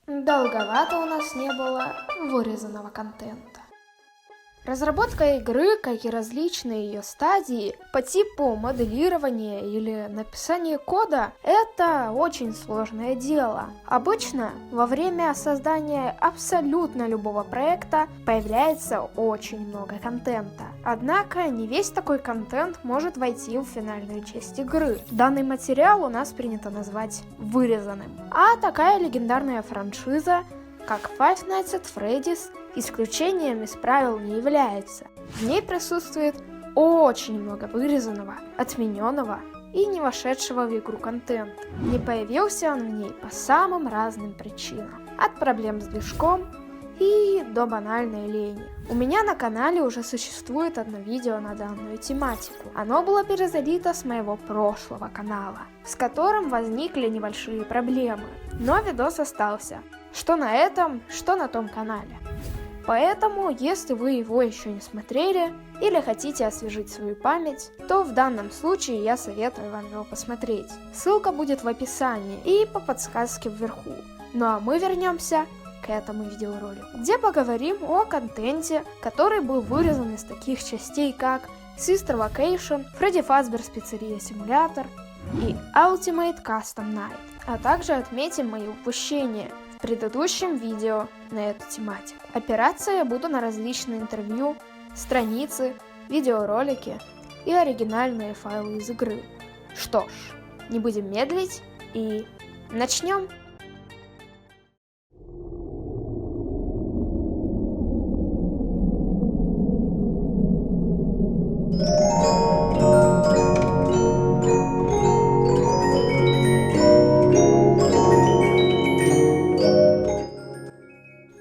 Долговато у нас не было вырезанного контента. Разработка игры, как и различные ее стадии по типу моделирования или написания кода, это очень сложное дело. Обычно во время создания абсолютно любого проекта появляется очень много контента. Однако не весь такой контент может войти в финальную часть игры. Данный материал у нас принято назвать вырезанным. А такая легендарная франшиза, как Five Nights at Freddy's, исключением из правил не является. В ней присутствует очень много вырезанного, отмененного и не вошедшего в игру контента. Не появился он в ней по самым разным причинам. От проблем с движком и до банальной лени. У меня на канале уже существует одно видео на данную тематику. Оно было перезалито с моего прошлого канала, с которым возникли небольшие проблемы. Но видос остался. Что на этом, что на том канале. Поэтому, если вы его еще не смотрели или хотите освежить свою память, то в данном случае я советую вам его посмотреть. Ссылка будет в описании и по подсказке вверху. Ну а мы вернемся к этому видеоролику, где поговорим о контенте, который был вырезан из таких частей, как Sister Vacation, Freddy Fazbear's Pizzeria Simulator и Ultimate Custom Night, а также отметим мои упущения в предыдущем видео на эту тематику. Опираться я буду на различные интервью, страницы, видеоролики и оригинальные файлы из игры. Что ж, не будем медлить и начнем!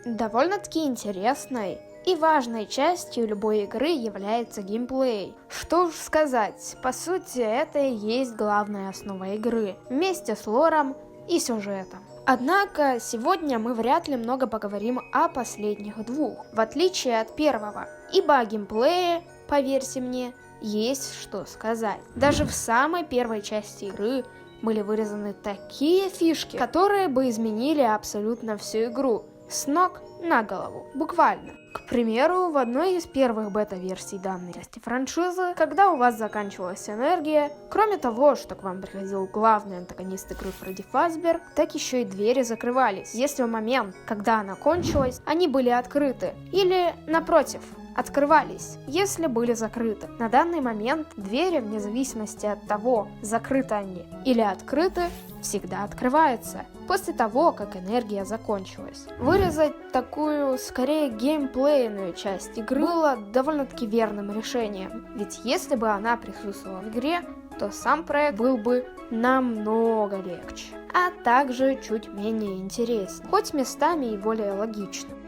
Довольно-таки интересной и важной частью любой игры является геймплей. Что уж сказать, по сути это и есть главная основа игры, вместе с лором и сюжетом. Однако сегодня мы вряд ли много поговорим о последних двух, в отличие от первого, ибо о геймплее, поверьте мне, есть что сказать. Даже в самой первой части игры были вырезаны такие фишки, которые бы изменили абсолютно всю игру с ног на голову, буквально. К примеру, в одной из первых бета-версий данной части франшизы, когда у вас заканчивалась энергия, кроме того, что к вам приходил главный антагонист игры Фредди Фазбер, так еще и двери закрывались, если в момент, когда она кончилась, они были открыты, или, напротив, открывались, если были закрыты. На данный момент двери, вне зависимости от того, закрыты они или открыты, всегда открываются после того, как энергия закончилась. Вырезать такую, скорее, геймплейную часть игры было довольно-таки верным решением, ведь если бы она присутствовала в игре, то сам проект был бы намного легче, а также чуть менее интересен, хоть местами и более логичным.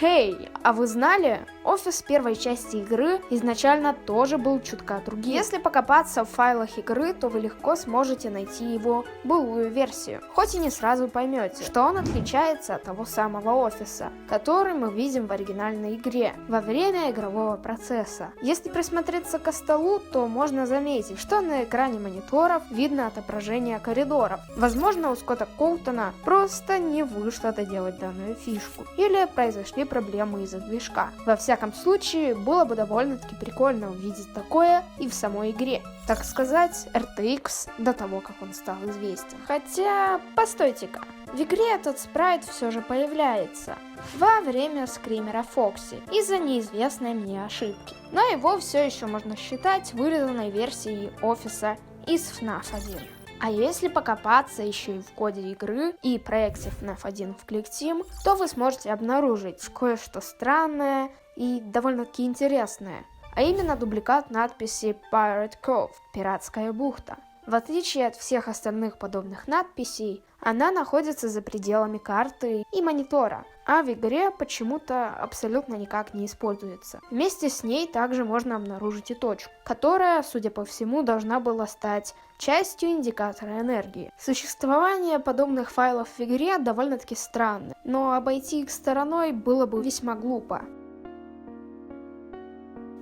Хей, а вы знали? Офис первой части игры изначально тоже был чутка другим. Если покопаться в файлах игры, то вы легко сможете найти его былую версию. Хоть и не сразу поймете, что он отличается от того самого офиса, который мы видим в оригинальной игре во время игрового процесса. Если присмотреться к столу, то можно заметить, что на экране мониторов видно отображение коридоров. Возможно, у Скотта Коутона просто не вышло доделать данную фишку, или произошли проблемы из-за движка. Во всяком случае, было бы довольно-таки прикольно увидеть такое и в самой игре. Так сказать, RTX до того, как он стал известен. Хотя, постойте-ка, в игре этот спрайт все же появляется во время скримера Фокси из-за неизвестной мне ошибки. Но его все еще можно считать вырезанной версией офиса из FNAF 1. А если покопаться еще и в коде игры и проекте FNAF 1 в ClickTeam, то вы сможете обнаружить кое-что странное и довольно-таки интересное, а именно дубликат надписи Pirate Cove – пиратская бухта. В отличие от всех остальных подобных надписей, она находится за пределами карты и монитора, а в игре почему-то абсолютно никак не используется. Вместе с ней также можно обнаружить и точку, которая, судя по всему, должна была стать частью индикатора энергии. Существование подобных файлов в игре довольно-таки странно, но обойти их стороной было бы весьма глупо.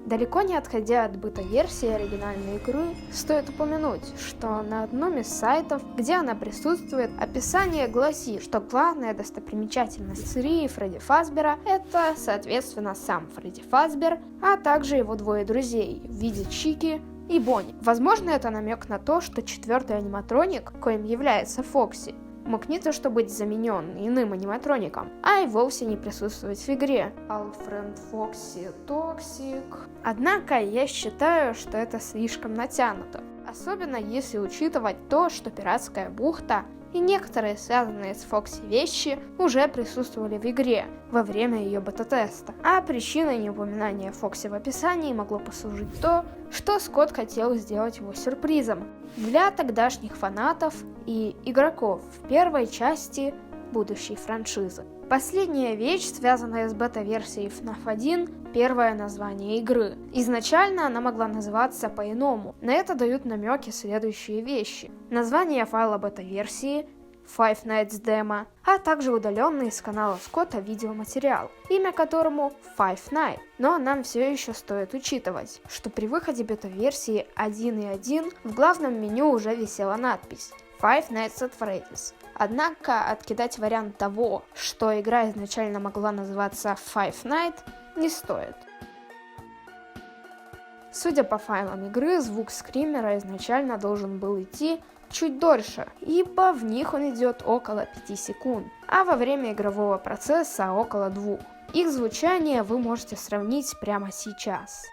Далеко не отходя от бета-версии оригинальной игры, стоит упомянуть, что на одном из сайтов, где она присутствует, описание гласит, что главная достопримечательность серии Фредди Фазбера — это, соответственно, сам Фредди Фазбер, а также его двое друзей в виде Чики и Бонни. Возможно, это намек на то, что четвертый аниматроник, коим является Фокси, мог не то что быть заменен иным аниматроником, а и вовсе не присутствовать в игре. Alfred Foxy Toxic. Однако я считаю, что это слишком натянуто. Особенно если учитывать то, что Пиратская бухта и некоторые связанные с Фокси вещи уже присутствовали в игре во время ее бета-теста. А причиной неупоминания Фокси в описании могло послужить то, что Скотт хотел сделать его сюрпризом для тогдашних фанатов и игроков в первой части будущей франшизы. Последняя вещь, связанная с бета-версией FNAF 1, первое название игры. Изначально она могла называться по-иному. На это дают намеки следующие вещи. Название файла бета-версии, Five Nights Demo, а также удаленный из канала Скотта видеоматериал, имя которому Five Nights. Но нам все еще стоит учитывать, что при выходе бета-версии 1.1 в главном меню уже висела надпись Five Nights at Freddy's. Однако откидать вариант того, что игра изначально могла называться Five Nights, не стоит. Судя по файлам игры, звук скримера изначально должен был идти чуть дольше, ибо в них он идет около 5 секунд, а во время игрового процесса около 2. Их звучание вы можете сравнить прямо сейчас.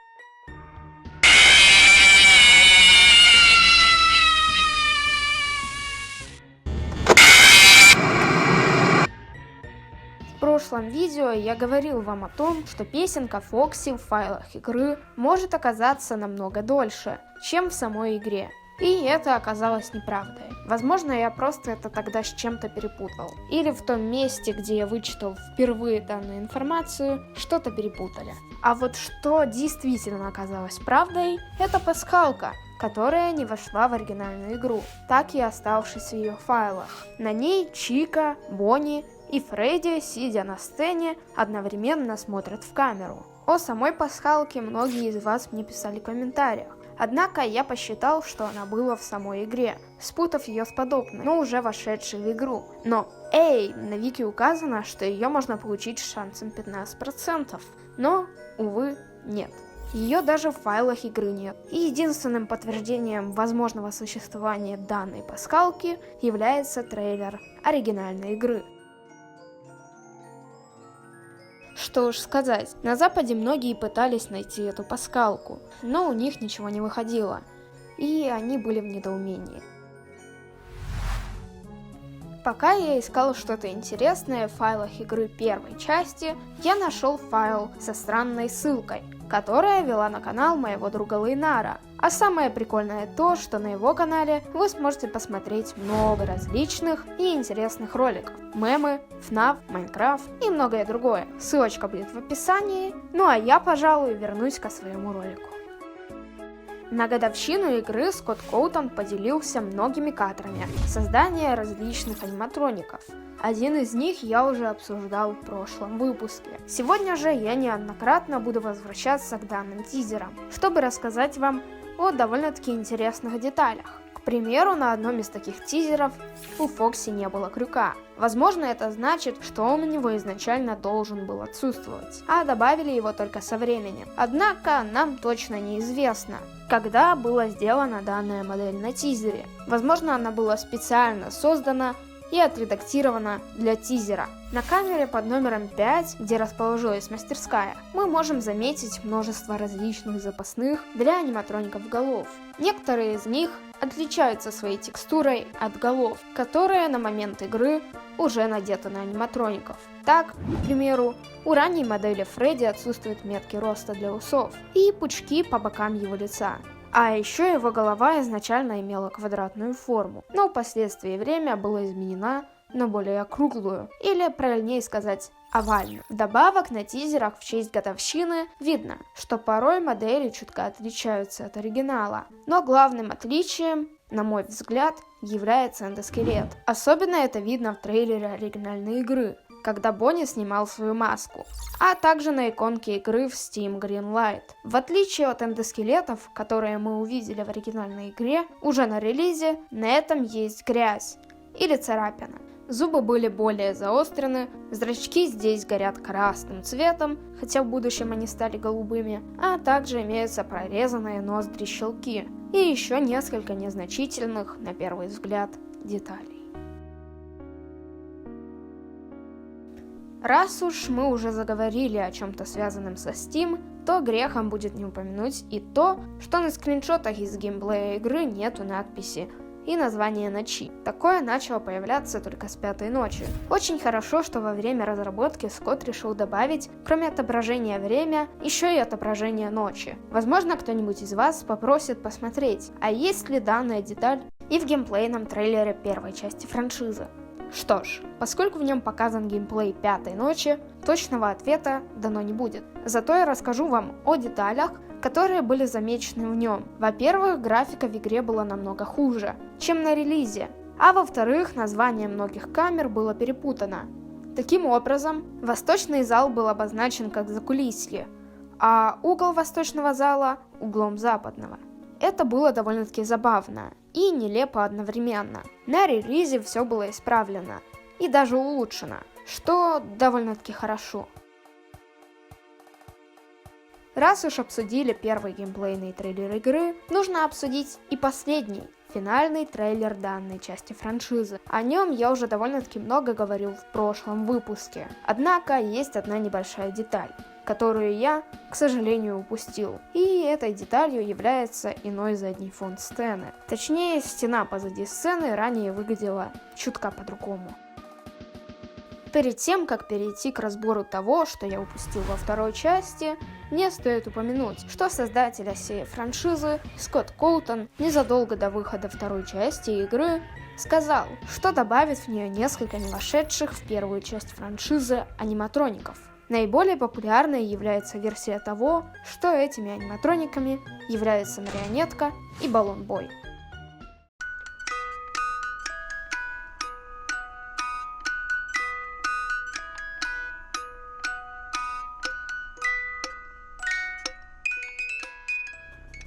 В прошлом видео я говорил вам о том, что песенка Фокси в файлах игры может оказаться намного дольше, чем в самой игре. И это оказалось неправдой. Возможно, я просто это тогда с чем-то перепутал. Или в том месте, где я вычитал впервые данную информацию, что-то перепутали. А вот что действительно оказалось правдой, это пасхалка, которая не вошла в оригинальную игру, так и оставшись в ее файлах. На ней Чика, Бонни и Фредди, сидя на сцене, одновременно смотрят в камеру. О самой пасхалке многие из вас мне писали в комментариях. Однако я посчитал, что она была в самой игре, спутав ее с подобной, но уже вошедшей в игру. Но, на вики указано, что ее можно получить с шансом 15%, но, увы, нет. Ее даже в файлах игры нет. И единственным подтверждением возможного существования данной пасхалки является трейлер оригинальной игры. Что уж сказать, на Западе многие пытались найти эту пасхалку, но у них ничего не выходило, и они были в недоумении. Пока я искал что-то интересное в файлах игры первой части, я нашел файл со странной ссылкой, которая вела на канал моего друга Лейнара. А самое прикольное то, что на его канале вы сможете посмотреть много различных и интересных роликов. Мемы, FNAF, Майнкрафт и многое другое. Ссылочка будет в описании. Ну а я, пожалуй, вернусь ко своему ролику. На годовщину игры Скотт Коутон поделился многими кадрами создания различных аниматроников. Один из них я уже обсуждал в прошлом выпуске. Сегодня же я неоднократно буду возвращаться к данным тизерам, чтобы рассказать вам о довольно-таки интересных деталях. К примеру, на одном из таких тизеров у Фокси не было крюка. Возможно, это значит, что он у него изначально должен был отсутствовать, а добавили его только со временем. Однако нам точно неизвестно, когда была сделана данная модель на тизере. Возможно, она была специально создана и отредактирована для тизера. На камере под номером 5, где расположилась мастерская, мы можем заметить множество различных запасных для аниматроников голов. Некоторые из них отличаются своей текстурой от голов, которые на момент игры уже надеты на аниматроников. Так, к примеру, у ранней модели Фредди отсутствуют метки роста для усов и пучки по бокам его лица. А еще его голова изначально имела квадратную форму, но впоследствии время была изменена на более округлую, или правильнее сказать, овальную. Вдобавок на тизерах в честь годовщины видно, что порой модели чутка отличаются от оригинала, но главным отличием, на мой взгляд, является эндоскелет. Особенно это видно в трейлере оригинальной игры. когда Бонни снимал свою маску, а также на иконке игры в Steam Greenlight. В отличие от эндоскелетов, которые мы увидели в оригинальной игре, уже на релизе на этом есть грязь или царапина. Зубы были более заострены, зрачки здесь горят красным цветом, хотя в будущем они стали голубыми, а также имеются прорезанные ноздри-щелки и еще несколько незначительных, на первый взгляд, деталей. Раз уж мы уже заговорили о чем-то связанном со Steam, то грехом будет не упомянуть и то, что на скриншотах из геймплея игры нету надписи и название ночи. Такое начало появляться только с 5-й ночи. Очень хорошо, что во время разработки Скотт решил добавить, кроме отображения время, еще и отображение ночи. Возможно, кто-нибудь из вас попросит посмотреть, а есть ли данная деталь и в геймплейном трейлере первой части франшизы. Что ж, поскольку в нем показан геймплей 5-й ночи, точного ответа дано не будет. Зато я расскажу вам о деталях, которые были замечены в нем. Во-первых, графика в игре была намного хуже, чем на релизе, а во-вторых, название многих камер было перепутано. Таким образом, восточный зал был обозначен как закулисье, а угол восточного зала – углом западного. Это было довольно-таки забавно и нелепо одновременно. На релизе все было исправлено и даже улучшено, что довольно-таки хорошо. Раз уж обсудили первый геймплейный трейлер игры, нужно обсудить и последний, финальный трейлер данной части франшизы. О нем я уже довольно-таки много говорил в прошлом выпуске. Однако есть одна небольшая деталь, которую я, к сожалению, упустил. И этой деталью является иной задний фон сцены. Точнее, стена позади сцены ранее выглядела чутка по-другому. Перед тем, как перейти к разбору того, что я упустил во второй части, мне стоит упомянуть, что создатель всей франшизы Скотт Колтон незадолго до выхода второй части игры сказал, что добавит в нее несколько не вошедших в первую часть франшизы аниматроников. Наиболее популярной является версия того, что этими аниматрониками являются марионетка и баллон-бой.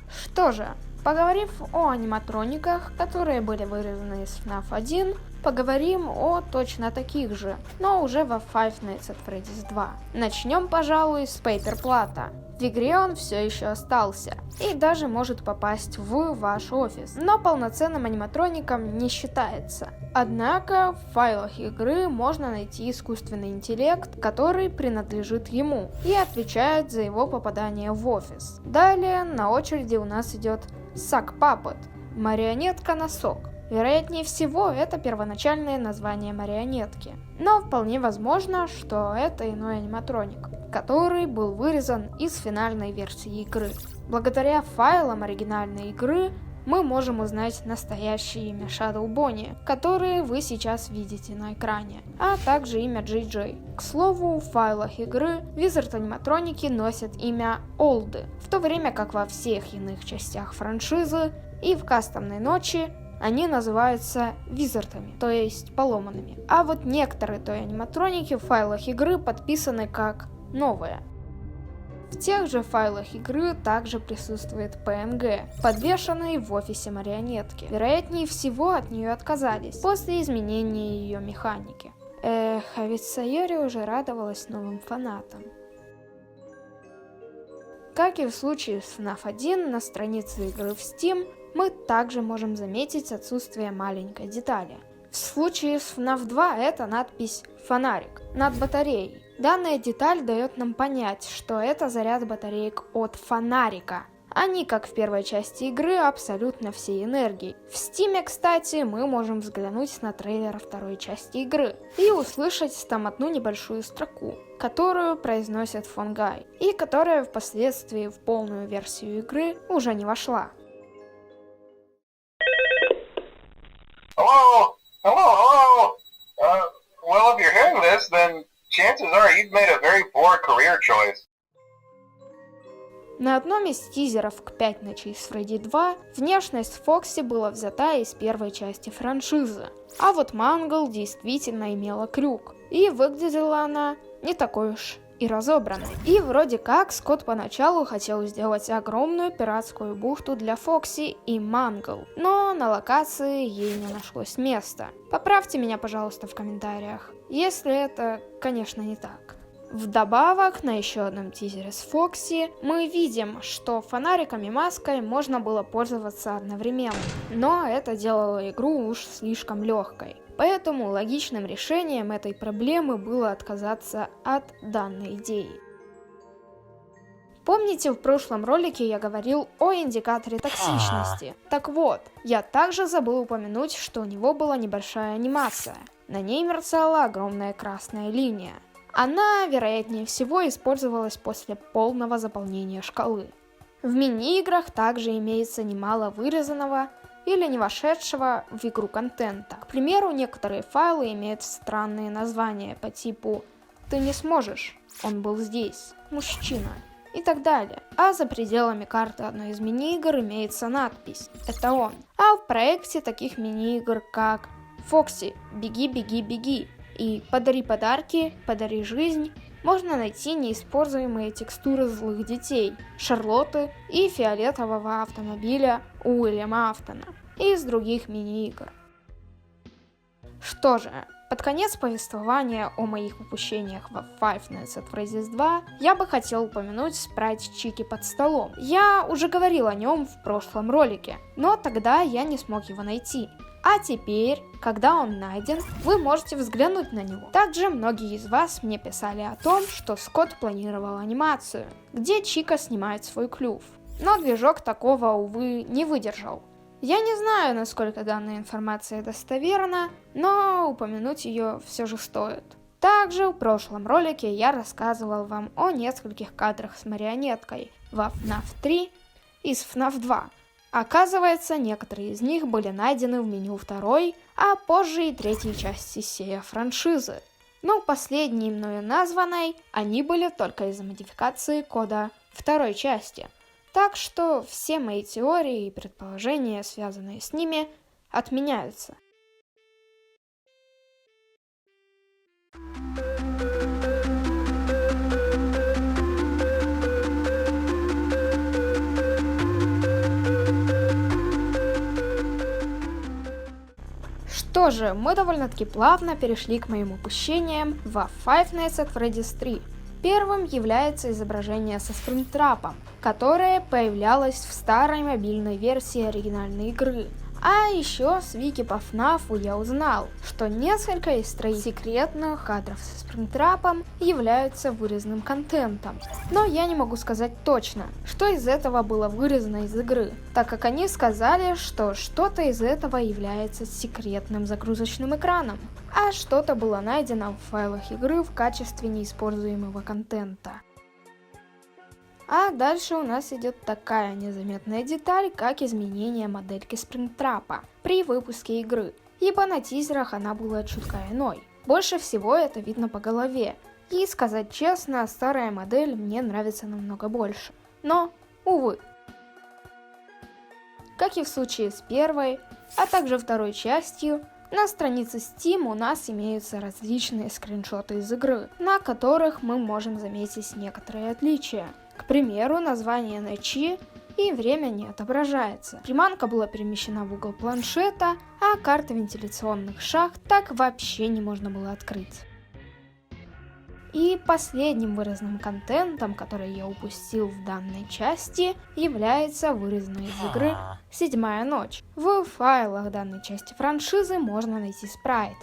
Что же, поговорив о аниматрониках, которые были вырезаны из FNAF 1, поговорим о точно таких же, но уже во Five Nights at Freddy's 2. Начнем, пожалуй, с Пейпер Плата. В игре он все еще остался и даже может попасть в ваш офис, но полноценным аниматроником не считается. Однако в файлах игры можно найти искусственный интеллект, который принадлежит ему и отвечает за его попадание в офис. Далее на очереди у нас идет Sock Puppet, марионетка-носок. Вероятнее всего, это первоначальное название марионетки, но вполне возможно, что это иной аниматроник, который был вырезан из финальной версии игры. Благодаря файлам оригинальной игры мы можем узнать настоящее имя Shadow Bonnie, которые вы сейчас видите на экране, а также имя JJ. К слову, в файлах игры Wizard-аниматроники носят имя Олды, в то время как во всех иных частях франшизы и в кастомной ночи они называются визардами, то есть поломанными. А вот некоторые аниматроники в файлах игры подписаны как новые. В тех же файлах игры также присутствует PNG, подвешенный в офисе марионетки. Вероятнее всего, от нее отказались после изменения ее механики. А ведь Сайори уже радовалась новым фанатам. Как и в случае с FNAF 1, на странице игры в Steam мы также можем заметить отсутствие маленькой детали. В случае с FNAF 2 это надпись «Фонарик» над батареей. Данная деталь дает нам понять, что это заряд батареек от фонарика. Они, как в первой части игры, абсолютно всей энергией. В Steam, кстати, мы можем взглянуть на трейлер второй части игры и услышать там одну небольшую строку, которую произносит Фонгай, и которая впоследствии в полную версию игры уже не вошла. Hello? Well, if you're hearing this, then chances are you've made a very poor career choice. На одном из тизеров к 5 ночей с Фредди 2 внешность Фокси была взята из первой части франшизы. А вот Мангл действительно имела крюк, и выглядела она не такой уж и разобранной. И вроде как Скотт поначалу хотел сделать огромную пиратскую бухту для Фокси и Мангл, но на локации ей не нашлось места. Поправьте меня, пожалуйста, в комментариях, если это, конечно, не так. Вдобавок, на еще одном тизере с Фокси мы видим, что фонариком и маской можно было пользоваться одновременно, но это делало игру уж слишком легкой. Поэтому логичным решением этой проблемы было отказаться от данной идеи. Помните, в прошлом ролике я говорил о индикаторе токсичности? Так вот, я также забыл упомянуть, что у него была небольшая анимация. На ней мерцала огромная красная линия. Она, вероятнее всего, использовалась после полного заполнения шкалы. В мини-играх также имеется немало вырезанного или не вошедшего в игру контента. К примеру, некоторые файлы имеют странные названия по типу «Ты не сможешь», «Он был здесь», «Мужчина» и так далее. А за пределами карты одной из мини-игр имеется надпись «Это он». А в проекте таких мини-игр как «Фокси, беги, беги, беги» и «Подари подарки, подари жизнь» можно найти неиспользуемые текстуры злых детей, Шарлотты и фиолетового автомобиля Уильяма Афтона и из других мини-игр. Что же, под конец повествования о моих упущениях во Five Nights at Freddy's 2 я бы хотел упомянуть спрайт Чики под столом. Я уже говорил о нем в прошлом ролике, но тогда я не смог его найти. А теперь, когда он найден, вы можете взглянуть на него. Также многие из вас мне писали о том, что Скотт планировал анимацию, где Чика снимает свой клюв. Но движок такого, увы, не выдержал. Я не знаю, насколько данная информация достоверна, но упомянуть ее все же стоит. Также в прошлом ролике я рассказывал вам о нескольких кадрах с марионеткой во FNAF 3 и с FNAF 2. Оказывается, некоторые из них были найдены в меню второй, а позже и третьей части сей франшизы. Но последней мною названной они были только из-за модификации кода второй части. Так что все мои теории и предположения, связанные с ними, отменяются. Что же, мы довольно-таки плавно перешли к моим упущениям во Five Nights at Freddy's 3. Первым является изображение со спрингтрапом, которое появлялось в старой мобильной версии оригинальной игры. А еще с вики по FNAF я узнал, что несколько из троих секретных кадров со спрингтрапом являются вырезанным контентом. Но я не могу сказать точно, что из этого было вырезано из игры, так как они сказали, что что-то из этого является секретным загрузочным экраном, а что-то было найдено в файлах игры в качестве неиспользуемого контента. А дальше у нас идет такая незаметная деталь, как изменение модельки спрингтрапа при выпуске игры, ибо на тизерах она была чутка иной. Больше всего это видно по голове, и сказать честно, старая модель мне нравится намного больше. Но, увы. Как и в случае с первой, а также второй частью, на странице Steam у нас имеются различные скриншоты из игры, на которых мы можем заметить некоторые отличия. К примеру, название ночи и время не отображается. Приманка была перемещена в угол планшета, а карты вентиляционных шахт так вообще не можно было открыть. И последним вырезанным контентом, который я упустил в данной части, является вырезанная из игры «Седьмая ночь». В файлах данной части франшизы можно найти спрайт,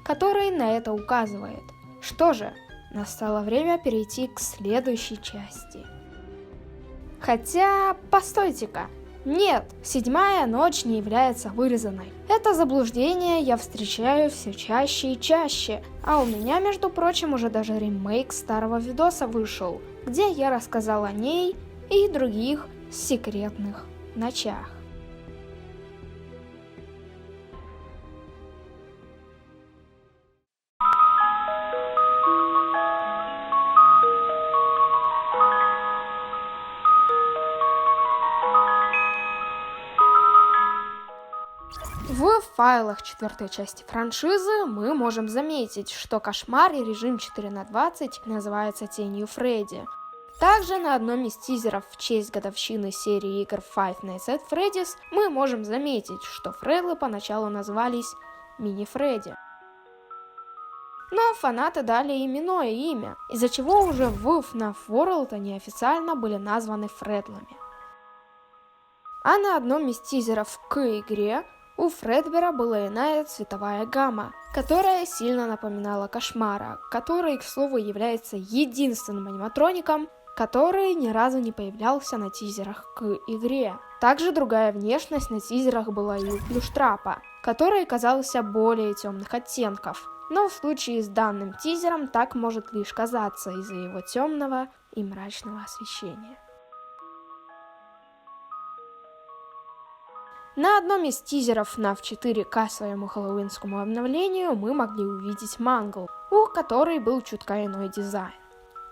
который на это указывает. Что же, настало время перейти к следующей части. Хотя, постойте-ка. Нет, «Седьмая ночь» не является вырезанной. Это заблуждение я встречаю все чаще и чаще, а у меня, между прочим, уже даже ремейк старого видоса вышел, где я рассказал о ней и других секретных ночах. В файлах четвертой части франшизы мы можем заметить, что кошмар и режим 4/20 называется Тенью Фредди. Также на одном из тизеров в честь годовщины серии игр Five Nights at Freddy's мы можем заметить, что Фредлы поначалу назывались Мини Фредди. Но фанаты дали им иное имя, из-за чего уже в FNAF World они официально были названы Фредлами. А на одном из тизеров к игре у Фредбера была иная цветовая гамма, которая сильно напоминала Кошмара, который, к слову, является единственным аниматроником, который ни разу не появлялся на тизерах к игре. Также другая внешность на тизерах была и у Плюштрапа, который казался более темных оттенков. Но в случае с данным тизером так может лишь казаться из-за его темного и мрачного освещения. На одном из тизеров FNAF 4 к своему хэллоуинскому обновлению мы могли увидеть Мангл, у которой был чутка иной дизайн.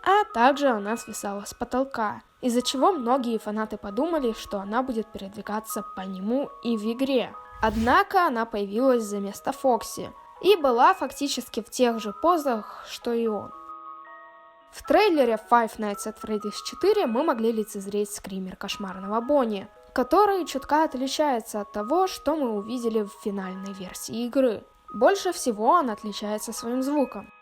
А также она свисала с потолка, из-за чего многие фанаты подумали, что она будет передвигаться по нему и в игре. Однако она появилась за место Фокси и была фактически в тех же позах, что и он. В трейлере Five Nights at Freddy's 4 мы могли лицезреть скример кошмарного Бонни, который чутка отличается от того, что мы увидели в финальной версии игры. Больше всего он отличается своим звуком.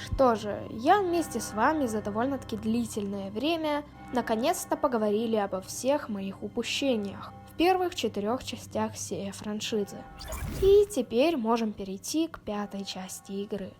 Что же, я вместе с вами за довольно-таки длительное время наконец-то поговорили обо всех моих упущениях в первых 4 частях всей франшизы. И теперь можем перейти к 5-й части игры.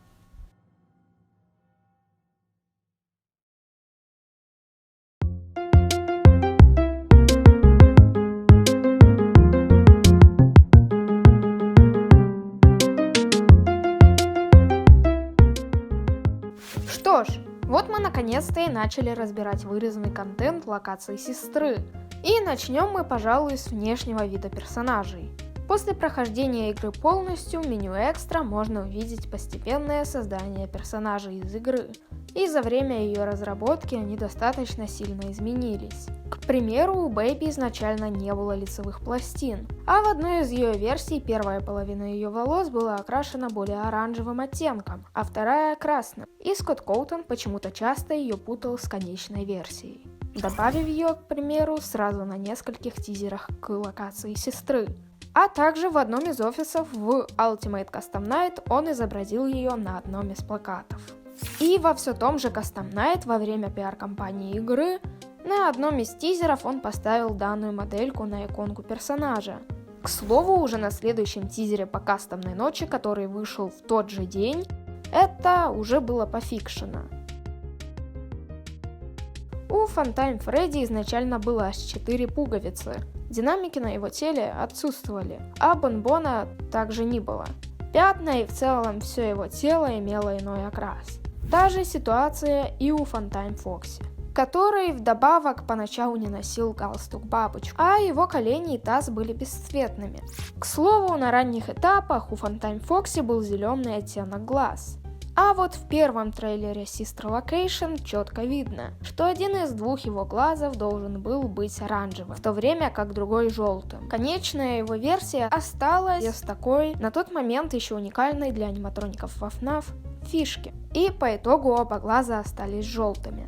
Что ж, вот мы наконец-то и начали разбирать вырезанный контент локации сестры. И начнем мы, пожалуй, с внешнего вида персонажей. После прохождения игры полностью в меню экстра можно увидеть постепенное создание персонажей из игры. И за время ее разработки они достаточно сильно изменились. К примеру, у Бэйби изначально не было лицевых пластин, а в одной из ее версий первая половина ее волос была окрашена более оранжевым оттенком, а вторая красным. И Скотт Коутон почему-то часто ее путал с конечной версией, добавив ее, к примеру, сразу на нескольких тизерах к локации сестры. А также в одном из офисов в Ultimate Custom Night он изобразил ее на одном из плакатов. И во все том же Custom Night во время пиар-компании игры на одном из тизеров он поставил данную модельку на иконку персонажа. К слову, уже на следующем тизере по кастомной ночи, который вышел в тот же день, это уже было пофикшено. У Funtime Freddy изначально было аж 4 пуговицы. Динамики на его теле отсутствовали, а бонбона также не было. Пятна и в целом все его тело имело иной окрас. Та же ситуация и у Funtime Foxy, который вдобавок поначалу не носил галстук-бабочку, а его колени и таз были бесцветными. К слову, на ранних этапах у Funtime Foxy был зеленый оттенок глаз. А вот в первом трейлере Sister Location четко видно, что один из 2 его глазов должен был быть оранжевым, в то время как другой желтым. Конечная его версия осталась с такой, на тот момент еще уникальной для аниматроников во FNAF, фишки. И по итогу оба глаза остались желтыми.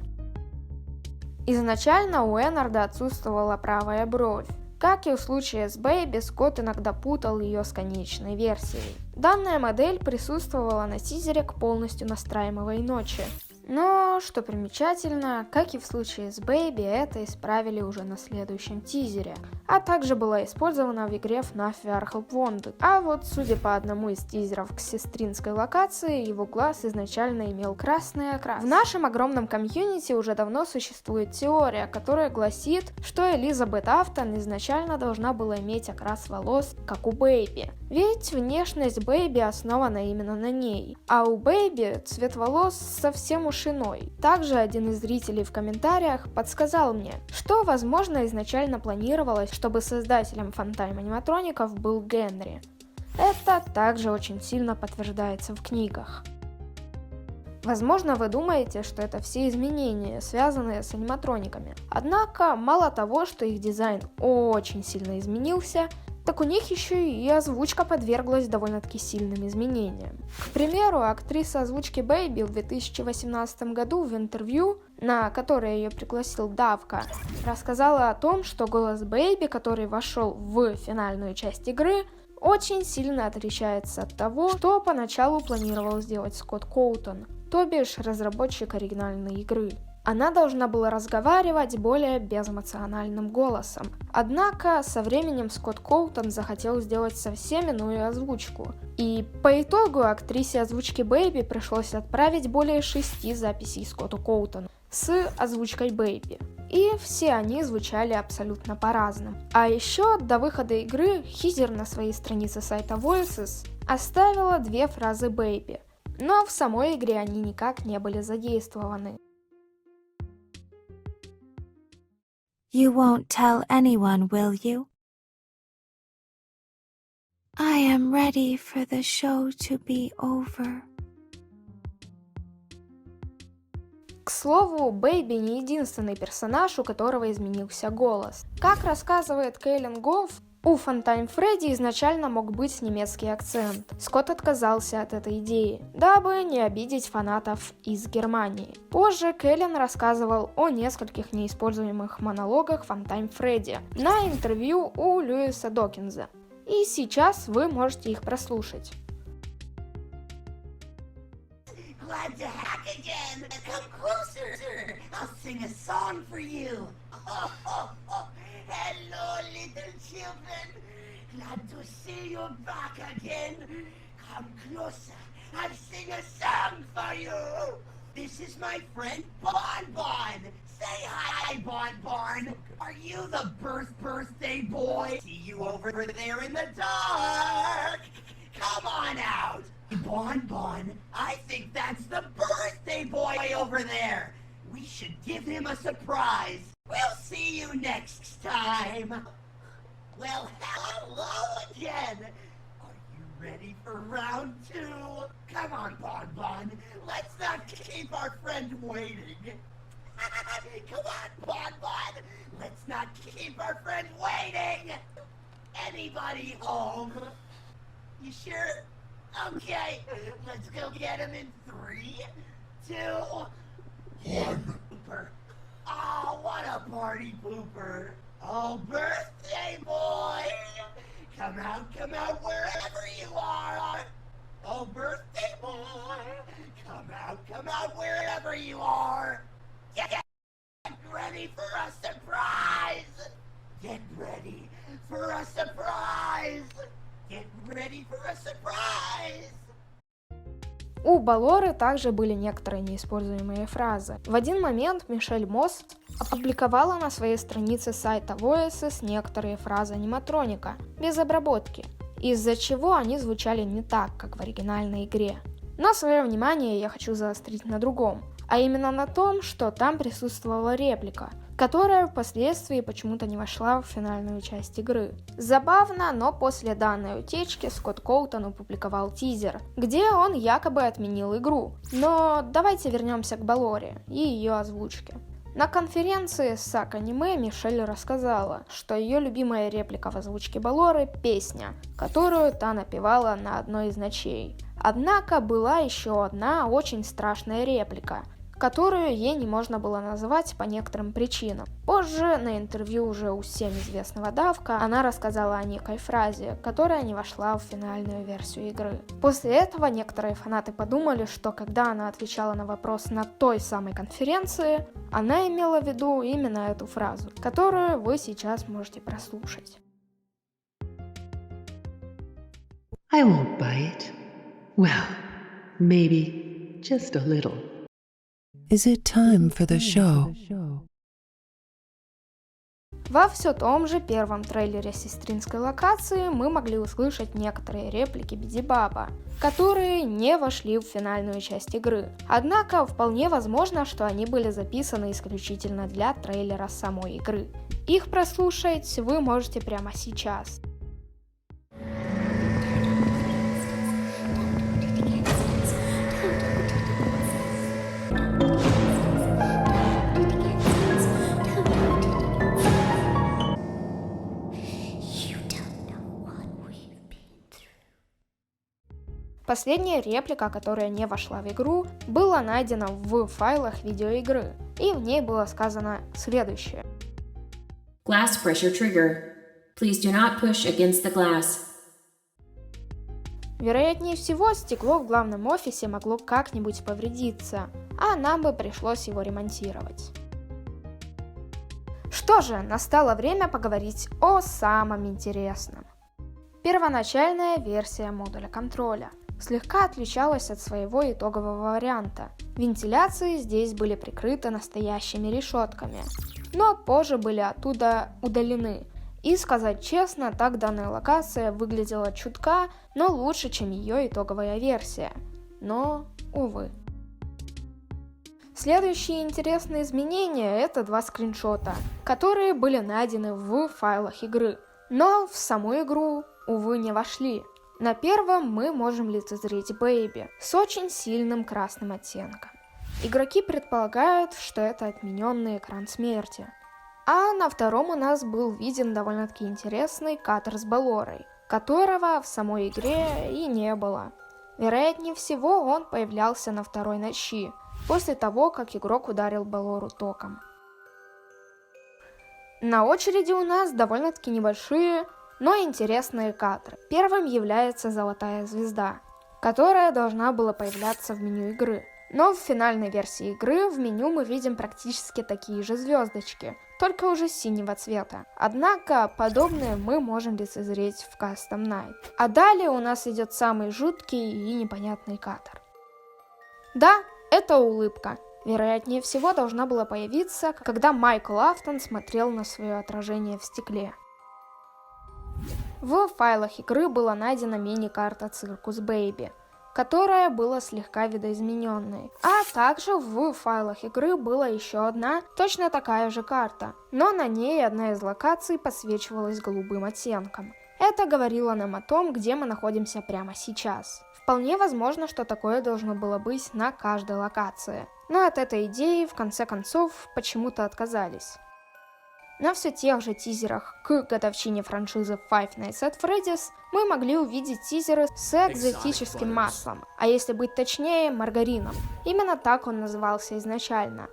Изначально у Эннарда отсутствовала правая бровь. Как и в случае с Бэйби, Скотт иногда путал ее с конечной версией. Данная модель присутствовала на тизере к полностью настраиваемой ночи. Но, что примечательно, как и в случае с Бэйби, это исправили уже на следующем тизере, а также была использована в игре FNAF VR Help Wanted. А вот, судя по одному из тизеров к сестринской локации, его глаз изначально имел красный окрас. В нашем огромном комьюнити уже давно существует теория, которая гласит, что Элизабет Афтон изначально должна была иметь окрас волос, как у Бэйби. Ведь внешность Бэйби основана именно на ней, а у Бэйби цвет волос совсем уж иной. Также один из зрителей в комментариях подсказал мне, что, возможно, изначально планировалось, чтобы создателем фантайм-аниматроников был Генри. Это также очень сильно подтверждается в книгах. Возможно, вы думаете, что это все изменения, связанные с аниматрониками. Однако, мало того, что их дизайн очень сильно изменился, так у них еще и озвучка подверглась довольно-таки сильным изменениям. К примеру, актриса озвучки Бэйби в 2018 году в интервью, на которое ее пригласил Давка, рассказала о том, что голос Бэйби, который вошел в финальную часть игры, очень сильно отличается от того, что поначалу планировал сделать Скотт Коутон, то бишь разработчик оригинальной игры. Она должна была разговаривать более безэмоциональным голосом. Однако со временем Скотт Коутон захотел сделать совсем иную озвучку. И по итогу актрисе озвучки Бэйби пришлось отправить более 6 записей Скотту Коутону с озвучкой Бэйби. И все они звучали абсолютно по-разному. А еще до выхода игры Хизер на своей странице сайта Voices оставила 2 фразы Бэйби, но в самой игре они никак не были задействованы. You won't tell anyone, will you? I am ready for the show to be over. К слову, Бэйби не единственный персонаж, у которого изменился голос. Как рассказывает Кейлин Гофф, у Фантайм Фредди изначально мог быть немецкий акцент. Скотт отказался от этой идеи, дабы не обидеть фанатов из Германии. Позже Кейлин рассказывал о нескольких неиспользуемых монологах Фантайм Фредди на интервью у Льюиса Докинза. И сейчас вы можете их прослушать. Glad to hack again. Come closer. I'll sing a song for you. Hello, little children. Glad to see you back again. Come closer. I'll sing a song for you. This is my friend Bon Bon. Say hi, Bon Bon. Are you the birthday boy? See you over there in the dark. Come on out. Bon Bon, I think that's the birthday boy over there. We should give him a surprise. We'll see you next time. Well, hello again. Are you ready for round 2? Come on, Bon Bon. Let's not keep our friend waiting. Come on, Bon Bon. Let's not keep our friend waiting. Anybody home? You sure? Okay, let's go get him in 3, 2, 1. Pooper. Oh, what a party pooper. Oh, birthday boy. Come out wherever you are. Oh, birthday boy. Come out wherever you are. Get ready for a surprise. Get ready for a surprise. Get ready for a surprise. У Балоры также были некоторые неиспользуемые фразы. В один момент Мишель Мосс опубликовала на своей странице сайта Voices некоторые фразы аниматроника, без обработки, из-за чего они звучали не так, как в оригинальной игре. Но свое внимание я хочу заострить на другом, а именно на том, что там присутствовала реплика, которая впоследствии почему-то не вошла в финальную часть игры. Забавно, но после данной утечки Скотт Коутон опубликовал тизер, где он якобы отменил игру. Но давайте вернемся к Балоре и ее озвучке. На конференции SAC Anime Мишель рассказала, что ее любимая реплика в озвучке Балоры – песня, которую та напевала на одной из ночей. Однако была еще одна очень страшная реплика, которую ей не можно было называть по некоторым причинам. Позже, на интервью уже у всем известного Давка, она рассказала о некой фразе, которая не вошла в финальную версию игры. После этого некоторые фанаты подумали, что когда она отвечала на вопрос на той самой конференции, она имела в виду именно эту фразу, которую вы сейчас можете прослушать. I won't bite. Well, maybe just a little. Is it time for the show? Во все том же первом трейлере сестринской локации мы могли услышать некоторые реплики Бидибаба, которые не вошли в финальную часть игры. Однако вполне возможно, что они были записаны исключительно для трейлера самой игры. Их прослушать вы можете прямо сейчас. Последняя реплика, которая не вошла в игру, была найдена в файлах видеоигры, и в ней было сказано следующее. Glass pressure trigger. Please do not push against the glass. Вероятнее всего, стекло в главном офисе могло как-нибудь повредиться, а нам бы пришлось его ремонтировать. Что же, настало время поговорить о самом интересном. Первоначальная версия модуля контроля слегка отличалась от своего итогового варианта. Вентиляции здесь были прикрыты настоящими решетками, но позже были оттуда удалены. И сказать честно, так данная локация выглядела чутка, но лучше, чем ее итоговая версия. Но, увы. Следующие интересные изменения — это 2 скриншота, которые были найдены в файлах игры, но в саму игру, увы, не вошли. На первом мы можем лицезреть Бэйби с очень сильным красным оттенком. Игроки предполагают, что это отмененный экран смерти. А на втором у нас был виден довольно-таки интересный кадр с Беллорой, которого в самой игре и не было. Вероятнее всего, он появлялся на второй ночи, после того, как игрок ударил Беллору током. На очереди у нас довольно-таки небольшие, но интересные кадры. Первым является золотая звезда, которая должна была появляться в меню игры. Но в финальной версии игры в меню мы видим практически такие же звездочки, только уже синего цвета. Однако подобное мы можем лицезреть в Custom Night. А далее у нас идет самый жуткий и непонятный кадр. Да, это улыбка. Вероятнее всего должна была появиться, когда Майкл Афтон смотрел на свое отражение в стекле. В файлах игры была найдена мини-карта Циркус Бэйби, которая была слегка видоизмененной. А также в файлах игры была еще одна, точно такая же карта, но на ней одна из локаций подсвечивалась голубым оттенком. Это говорило нам о том, где мы находимся прямо сейчас. Вполне возможно, что такое должно было быть на каждой локации, но от этой идеи в конце концов почему-то отказались. На все тех же тизерах к годовщине франшизы Five Nights at Freddy's мы могли увидеть тизеры с экзотическим маслом, а если быть точнее, маргарином. Именно так он назывался изначально.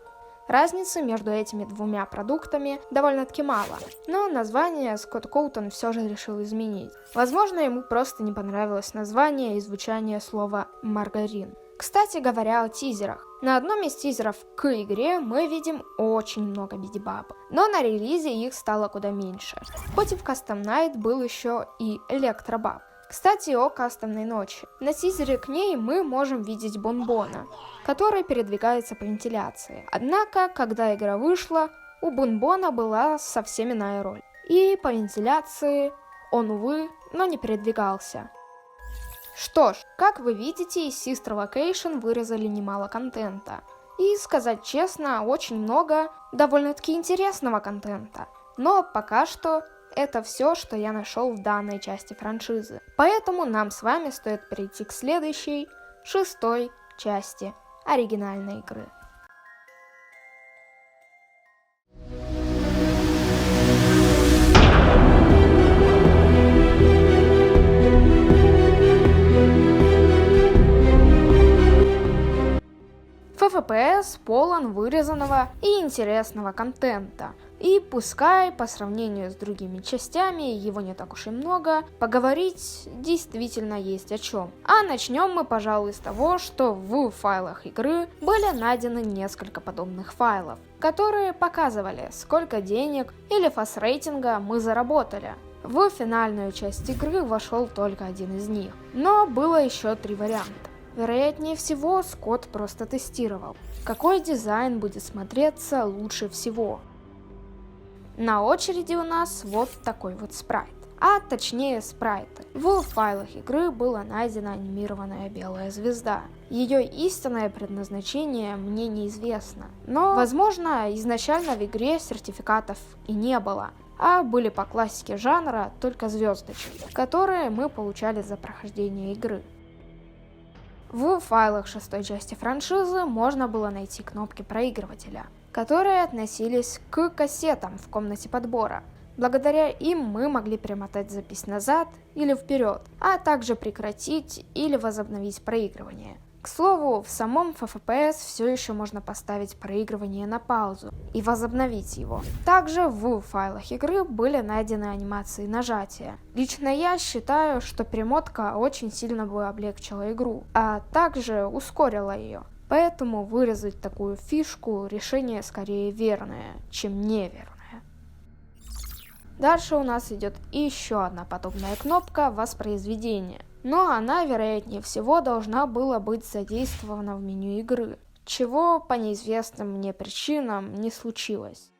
Разницы между этими двумя продуктами довольно-таки мало, но название Скотт Коутон все же решил изменить. Возможно, ему просто не понравилось название и звучание слова «маргарин». Кстати говоря о тизерах. На одном из тизеров к игре мы видим очень много Бидибаба, но на релизе их стало куда меньше. Хоть и в Custom Night был еще и Электробаб. Кстати, о кастомной ночи. На тизере к ней мы можем видеть Бонбона, который передвигается по вентиляции. Однако, когда игра вышла, у Бонбона была совсем иная роль. И по вентиляции он, увы, но не передвигался. Что ж, как вы видите, из Sister Location вырезали немало контента. И, сказать честно, очень много довольно-таки интересного контента. Но пока что это все, что я нашел в данной части франшизы. Поэтому нам с вами стоит перейти к следующей, 6-й части оригинальной игры. ФФПС полон вырезанного и интересного контента. И пускай по сравнению с другими частями его не так уж и много, поговорить действительно есть о чем. А начнем мы, пожалуй, с того, что в файлах игры были найдены несколько подобных файлов, которые показывали, сколько денег или фастрейтинга мы заработали. В финальную часть игры вошел только один из них, но было еще 3 варианта. Вероятнее всего, Скотт просто тестировал, какой дизайн будет смотреться лучше всего. На очереди у нас вот такой вот спрайт. А точнее спрайты. В файлах игры была найдена анимированная белая звезда. Ее истинное предназначение мне неизвестно. Но, возможно, изначально в игре сертификатов и не было, а были по классике жанра только звездочки, которые мы получали за прохождение игры. В файлах шестой части франшизы можно было найти кнопки проигрывателя, которые относились к кассетам в комнате подбора. Благодаря им мы могли перемотать запись назад или вперед, а также прекратить или возобновить проигрывание. К слову, в самом FPS все еще можно поставить проигрывание на паузу и возобновить его. Также в файлах игры были найдены анимации нажатия. Лично я считаю, что перемотка очень сильно бы облегчила игру, а также ускорила ее. Поэтому вырезать такую фишку решение скорее верное, чем неверное. Дальше у нас идет еще одна подобная кнопка воспроизведения, но она, вероятнее всего, должна была быть задействована в меню игры, чего по неизвестным мне причинам не случилось.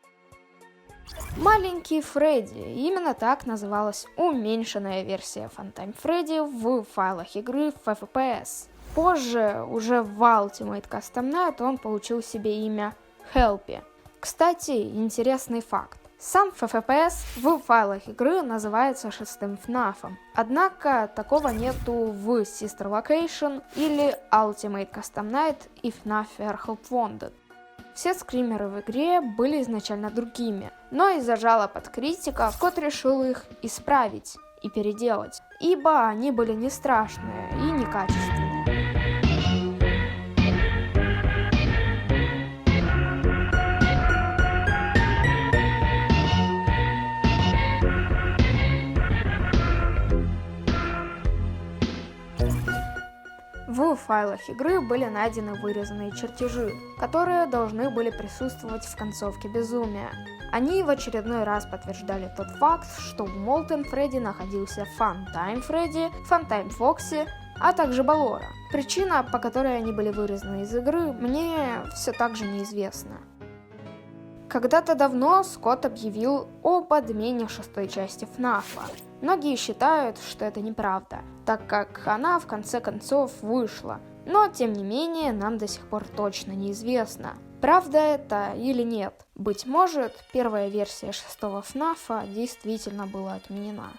Маленький Фредди, именно так называлась уменьшенная версия Funtime Freddy в файлах игры в FPS. Позже, уже в Ultimate Custom Night, он получил себе имя Helpy. Кстати, интересный факт. Сам FPS в файлах игры называется шестым FNAF, однако такого нету в Sister Location или Ultimate Custom Night и FNAF Fair Help Wanted. Все скримеры в игре были изначально другими, но из-за жалоб от критиков Скотт решил их исправить и переделать, ибо они были не страшные и некачественные. В файлах игры были найдены вырезанные чертежи, которые должны были присутствовать в концовке Безумия. Они в очередной раз подтверждали тот факт, что в Molten Freddy находился Funtime Freddy, Funtime Foxy, а также Ballora. Причина, по которой они были вырезаны из игры, мне все так же неизвестна. Когда-то давно Скотт объявил об отмене шестой части FNAF. Многие считают, что это неправда, так как она в конце концов вышла, но тем не менее нам до сих пор точно неизвестно, правда это или нет. Быть может, первая версия шестого FNAF действительно была отменена.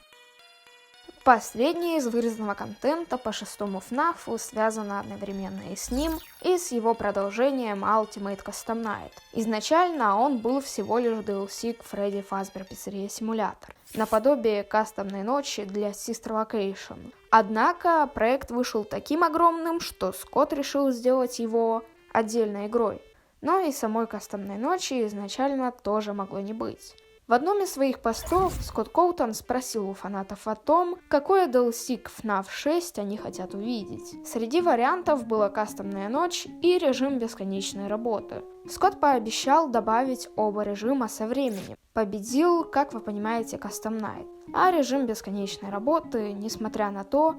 Последнее из вырезанного контента по шестому FNAF связано одновременно и с ним, и с его продолжением Ultimate Custom Night. Изначально он был всего лишь DLC к Freddy Fazbear Pizzeria Simulator, наподобие кастомной ночи для Sister Location. Однако проект вышел таким огромным, что Скотт решил сделать его отдельной игрой. Но и самой кастомной ночи изначально тоже могло не быть. В одном из своих постов Скотт Коутон спросил у фанатов о том, какое DLC к FNAF 6 они хотят увидеть. Среди вариантов была кастомная ночь и режим бесконечной работы. Скотт пообещал добавить оба режима со временем. Победил, как вы понимаете, Custom Night. А режим бесконечной работы, несмотря на то,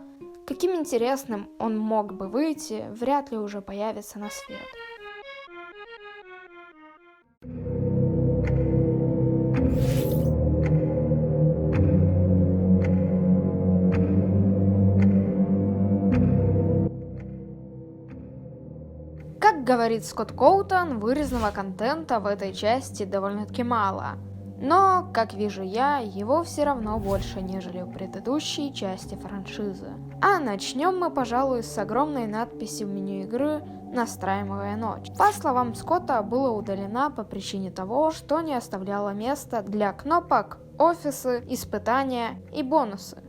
каким интересным он мог бы выйти, вряд ли уже появится на свет. Как говорит Скотт Коутон, вырезанного контента в этой части довольно-таки мало. Но, как вижу я, его все равно больше, нежели в предыдущей части франшизы. А начнем мы, пожалуй, с огромной надписи в меню игры «Настраиваемая ночь». По словам Скотта, была удалена по причине того, что не оставляла места для кнопок, офисы, испытания и бонусы.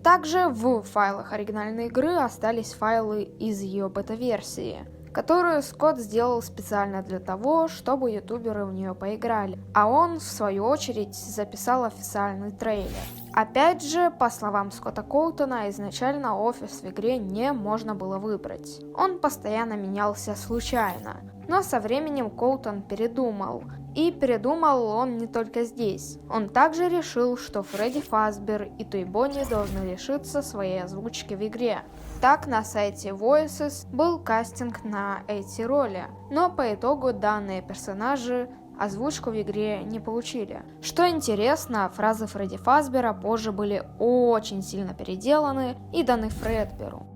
Также в файлах оригинальной игры остались файлы из ее бета-версии, которую Скотт сделал специально для того, чтобы ютуберы в нее поиграли, а он, в свою очередь, записал официальный трейлер. Опять же, по словам Скотта Коутона, изначально офис в игре не можно было выбрать. Он постоянно менялся случайно, но со временем Коутон передумал. И передумал он не только здесь. Он также решил, что Фредди Фазбер и Той Бонни должны лишиться своей озвучки в игре. Так, на сайте Voices был кастинг на эти роли, но по итогу данные персонажи озвучку в игре не получили. Что интересно, фразы Фредди Фазбера позже были очень сильно переделаны и даны Фредберу.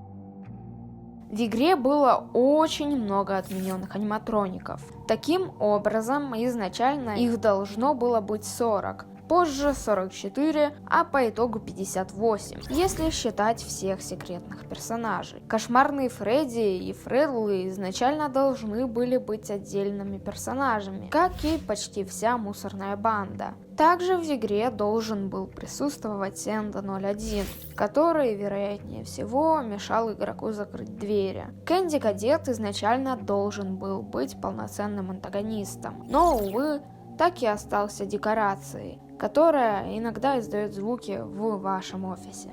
В игре было очень много отмененных аниматроников. Таким образом, изначально их должно было быть 40, позже 44, а по итогу 58, если считать всех секретных персонажей. Кошмарный Фредди и Фредлы изначально должны были быть отдельными персонажами, как и почти вся мусорная банда. Также в игре должен был присутствовать Энда 01, который, вероятнее всего, мешал игроку закрыть двери. Кэнди Кадет изначально должен был быть полноценным антагонистом, но, увы, так и остался декорацией, которая иногда издает звуки в вашем офисе.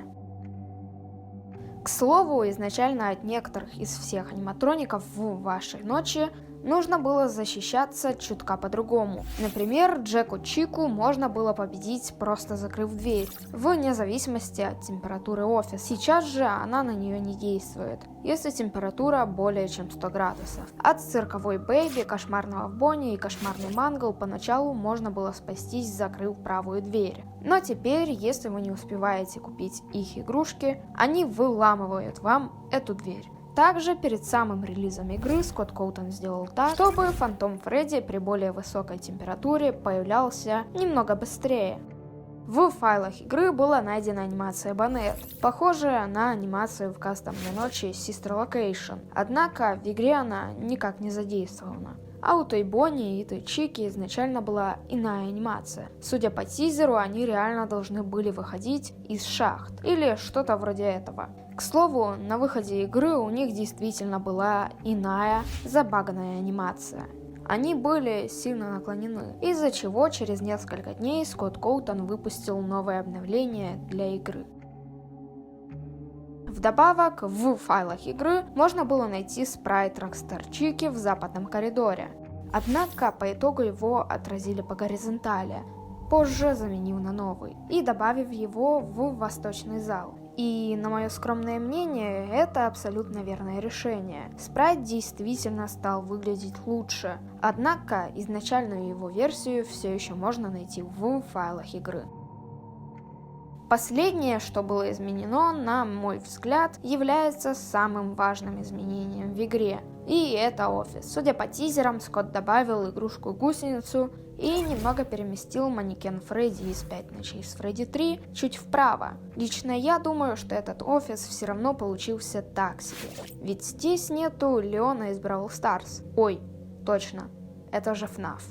К слову, изначально от некоторых из всех аниматроников в вашей ночи нужно было защищаться чутка по-другому. Например, Джеку Чику можно было победить, просто закрыв дверь, вне зависимости от температуры офиса. Сейчас же она на нее не действует, если температура более чем 100 градусов. От цирковой Бэйби, кошмарного Бонни и кошмарный Мангл поначалу можно было спастись, закрыв правую дверь. Но теперь, если вы не успеваете купить их игрушки, они выламывают вам эту дверь. Также перед самым релизом игры Скотт Коутон сделал так, чтобы Фантом Фредди при более высокой температуре появлялся немного быстрее. В файлах игры была найдена анимация Банет, похожая на анимацию в кастомной ночи Sister Location, однако в игре она никак не задействована. А у той Бонни и той Чики изначально была иная анимация. Судя по тизеру, они реально должны были выходить из шахт, или что-то вроде этого. К слову, на выходе игры у них действительно была иная, забаганная анимация. Они были сильно наклонены, из-за чего через несколько дней Скотт Коутон выпустил новое обновление для игры. Вдобавок, в файлах игры можно было найти спрайт Rockstar Чики в западном коридоре. Однако по итогу его отразили по горизонтали, позже заменив на новый и добавив его в восточный зал. И, на мое скромное мнение, это абсолютно верное решение. Спрайт действительно стал выглядеть лучше, однако изначальную его версию все еще можно найти в файлах игры. Последнее, что было изменено, на мой взгляд, является самым важным изменением в игре. И это офис. Судя по тизерам, Скотт добавил игрушку-гусеницу и немного переместил манекен Фредди из «5 ночей с Фредди 3» чуть вправо. Лично я думаю, что этот офис все равно получился так себе. Ведь здесь нету Леона из Бравл Старс. Ой, точно, это же FNAF.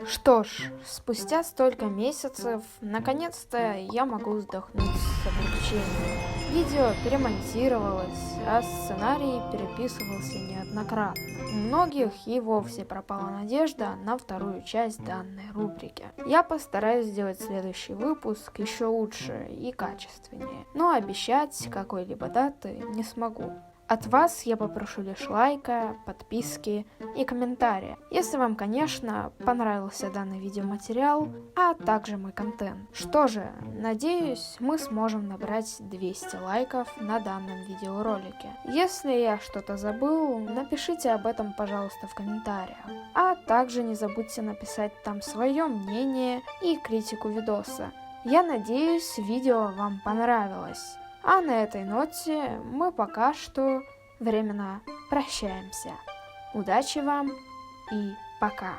Что ж, спустя столько месяцев, наконец-то я могу вздохнуть с облегчением. Видео перемонтировалось, а сценарий переписывался неоднократно. У многих и вовсе пропала надежда на вторую часть данной рубрики. Я постараюсь сделать следующий выпуск еще лучше и качественнее, но обещать какой-либо даты не смогу. От вас я попрошу лишь лайка, подписки и комментария, если вам, конечно, понравился данный видеоматериал, а также мой контент. Что же, надеюсь, мы сможем набрать 200 лайков на данном видеоролике. Если я что-то забыл, напишите об этом, пожалуйста, в комментариях. А также не забудьте написать там свое мнение и критику видоса. Я надеюсь, видео вам понравилось. А на этой ноте мы пока что временно прощаемся. Удачи вам и пока!